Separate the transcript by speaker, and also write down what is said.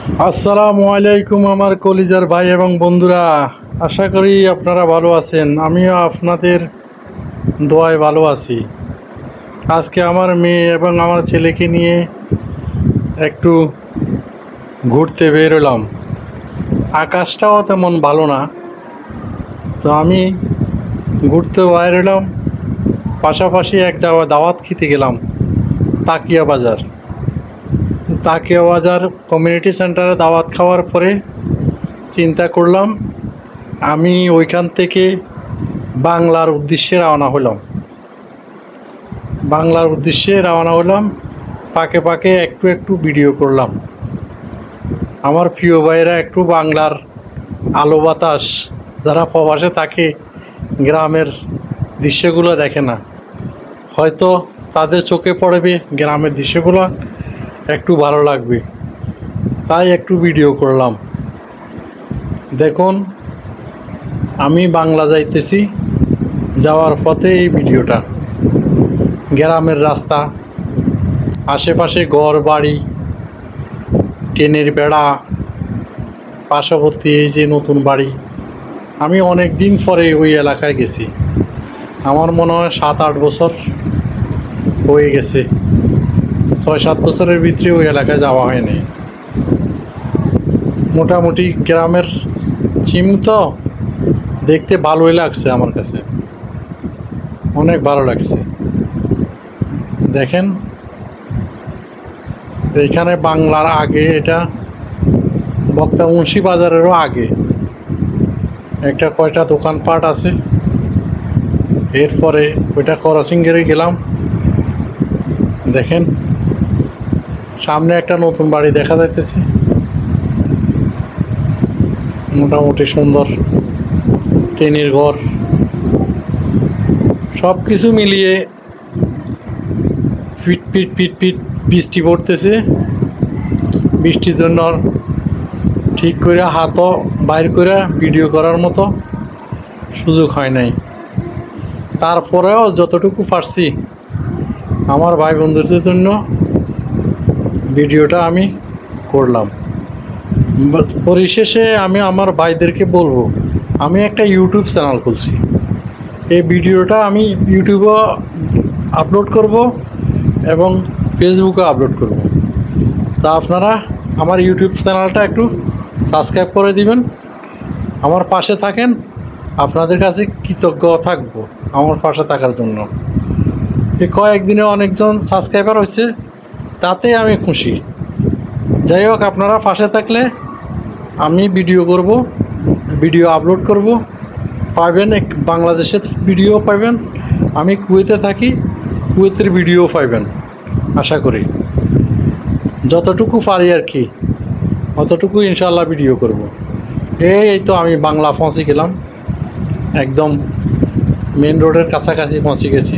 Speaker 1: আসসালামু আলাইকুম আমার কলিজার ভাই এবং বন্ধুরা, আশা করি আপনারা ভালো আছেন। আমিও আপনাদের দোয়ায় ভালো আছি। আজকে আমার মেয়ে এবং আমার ছেলেকে নিয়ে একটু ঘুরতে বেরোলাম। আকাশটাও তেমন ভালো না, তো আমি ঘুরতে বেরোলাম। পাশাপাশি এক জায়গায় দাওয়াত খেতে গেলাম, তাকিয়া বাজার। তাকিয়া বাজার কমিউনিটি সেন্টারে দাওয়াত খাওয়ার পরে চিন্তা করলাম আমি ওইখান থেকে বাংলার উদ্দেশ্যে রওনা হলাম। পাকে পাকে একটু একটু ভিডিও করলাম। আমার প্রিয় ভাইয়েরা একটু বাংলার আলো বাতাস, যারা প্রবাসে থাকে, গ্রামের দৃশ্যগুলো দেখে না, হয়তো তাদের চোখে পড়বে গ্রামের দৃশ্যগুলো, একটু ভালো লাগবে, তাই একটু ভিডিও করলাম। দেখুন, আমি বাংলা যাইতেছি, যাওয়ার পথে এই ভিডিওটা। গ্রামের রাস্তা, আশেপাশে ঘর বাড়ি, টিনের বেড়া, পার্শ্ববর্তী এই যে নতুন বাড়ি। আমি অনেক দিন পরে ওই এলাকায় গেছি। আমার মনে হয় 7-8 বছর হয়ে গেছে। 6-7 বছরের ভিতরে ওই এলাকায় যাওয়া হয়নি। মোটামুটি গ্রামের চিম তো দেখতে ভালোই লাগছে, আমার কাছে অনেক ভালো লাগছে। দেখেন, এইখানে বাংলার আগে, এটা বক্তা মুন্সি বাজারেরও আগে একটা কয়টা দোকানপাট আছে। এরপরে ওইটা করসিংহেরে গেলাম। দেখেন, সামনে একটা নতুন বাড়ি দেখা যাইতেছে, মোটামুটি সুন্দর টিনের ঘর। সব কিছু মিলিয়ে পিট পিট পিট পিট বৃষ্টি পড়তেছে। বৃষ্টির জন্য ঠিক করে হাতও বাইর করে ভিডিও করার মতো সুযোগ হয় নাই। তারপরেও যতটুকু পারছি আমার ভাই বন্ধুদের জন্য ভিডিওটা আমি করলাম। পরিশেষে আমি আমার ভাইদেরকে বলবো, আমি একটা ইউটিউব চ্যানেল খুলছি। এই ভিডিওটা আমি ইউটিউবে আপলোড করব এবং ফেসবুকে আপলোড করব। তা আপনারা আমার ইউটিউব চ্যানেলটা একটু সাবস্ক্রাইব করে দিবেন, আমার পাশে থাকেন। আপনাদের কাছে কৃতজ্ঞ থাকবো আমার পাশে থাকার জন্য। এই কয়েকদিনে অনেকজন সাবস্ক্রাইবার হয়েছে, তাতে আমি খুশি। যাই হোক, আপনারা পাশে থাকলে আমি ভিডিও করব, ভিডিও আপলোড করব, পাবেন বাংলাদেশের ভিডিও পাবেন। আমি কুয়েতে থাকি, কুয়েতের ভিডিও পাবেন আশা করি। যতটুকু পারি আর কি, অতটুকু ইনশাল্লাহ ভিডিও করব। এই তো আমি বাংলা পৌঁছে গেলাম, একদম মেন রোডের কাছাকাছি পৌঁছে গেছি।